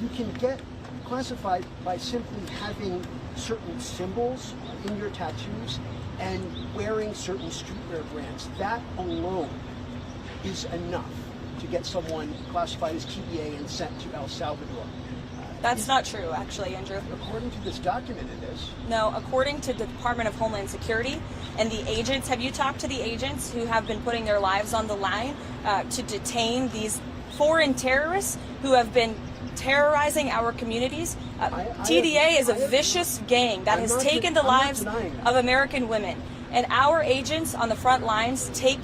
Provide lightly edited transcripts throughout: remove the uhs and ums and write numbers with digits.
You can get classified by simply having certain symbols in your tattoos and wearing certain streetwear brands. That alone is enough to get someone classified as TBA and sent to El Salvador. That's not true, actually, Andrew. According to this document, it is. No, according to the Department of Homeland Security and the agents, have you talked to the agents who have been putting their lives on the line to detain these foreign terrorists who have been terrorizing our communities? TDA is a vicious gang that has taken the lives of American women. And our agents on the front lines take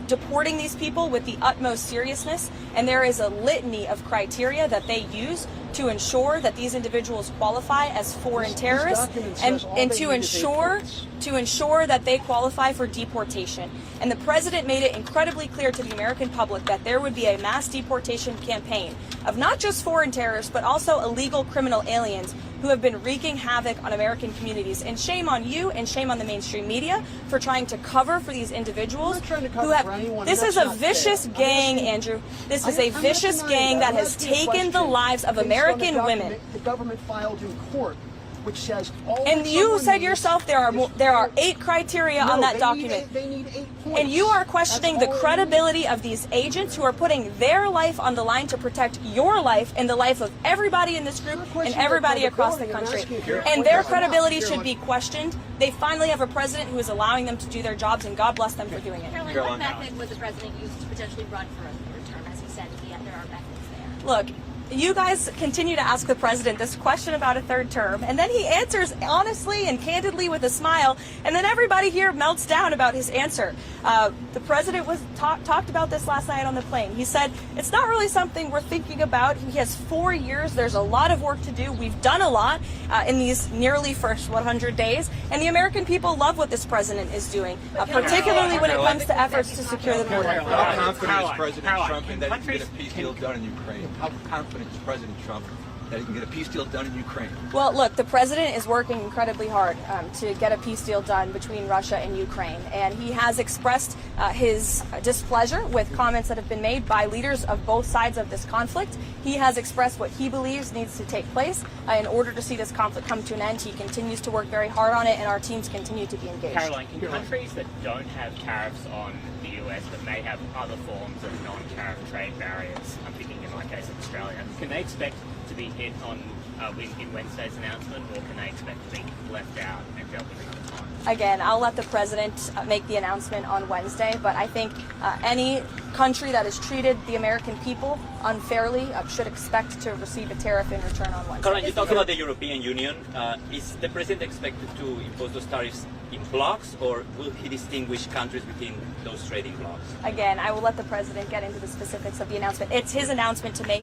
deporting these people with the utmost seriousness, and there is a litany of criteria that they use to ensure that these individuals qualify as foreign terrorists and to ensure that they qualify for deportation. And the president made it incredibly clear to the American public that there would be a mass deportation campaign of not just foreign terrorists, but also illegal criminal aliens who have been wreaking havoc on American communities. And shame on you and shame on the mainstream media for trying to cover for these individuals who have. This is a vicious gang, Andrew. This is a vicious gang that has taken the lives of American women. The government filed in court, which says all. And you said yourself there are 8 criteria on that document. They need 8 points. And you are questioning the credibility of these agents who are putting their life on the line to protect your life and the life of everybody in this group and everybody across the country. And their credibility should be questioned. They finally have a president who is allowing them to do their jobs, and God bless them for doing it. Caroline, what method would the president use to potentially run for a third term? As he said, there are methods there. Look, you guys continue to ask the president this question about a third term, and then he answers honestly and candidly with a smile, and then everybody here melts down about his answer. The president talked about this last night on the plane. He said, it's not really something we're thinking about. He has 4 years. There's a lot of work to do. We've done a lot in these nearly first 100 days, and the American people love what this president is doing, particularly when it comes to efforts to secure the border. How confident is President Trump in that he can get a peace deal done in Ukraine? How confident is President Trump that he can get a peace deal done in Ukraine? Well, look, the president is working incredibly hard to get a peace deal done between Russia and Ukraine, and he has expressed his displeasure with comments that have been made by leaders of both sides of this conflict. He has expressed what he believes needs to take place in order to see this conflict come to an end. He continues to work very hard on it, and our teams continue to be engaged. Caroline, can countries that don't have tariffs on the US but may have other forms of non-tariff trade barriers, I'm thinking in my case of Australia, can they expect to be hit on in Wednesday's announcement, or can they expect to be left out and dealt with another time? Again, I'll let the president make the announcement on Wednesday, but I think any country that has treated the American people unfairly should expect to receive a tariff in return on Wednesday. Caroline, you talk about the European Union. Is the president expected to impose those tariffs in blocks, or will he distinguish countries within those trading blocks? Again, I will let the president get into the specifics of the announcement. It's his announcement to make.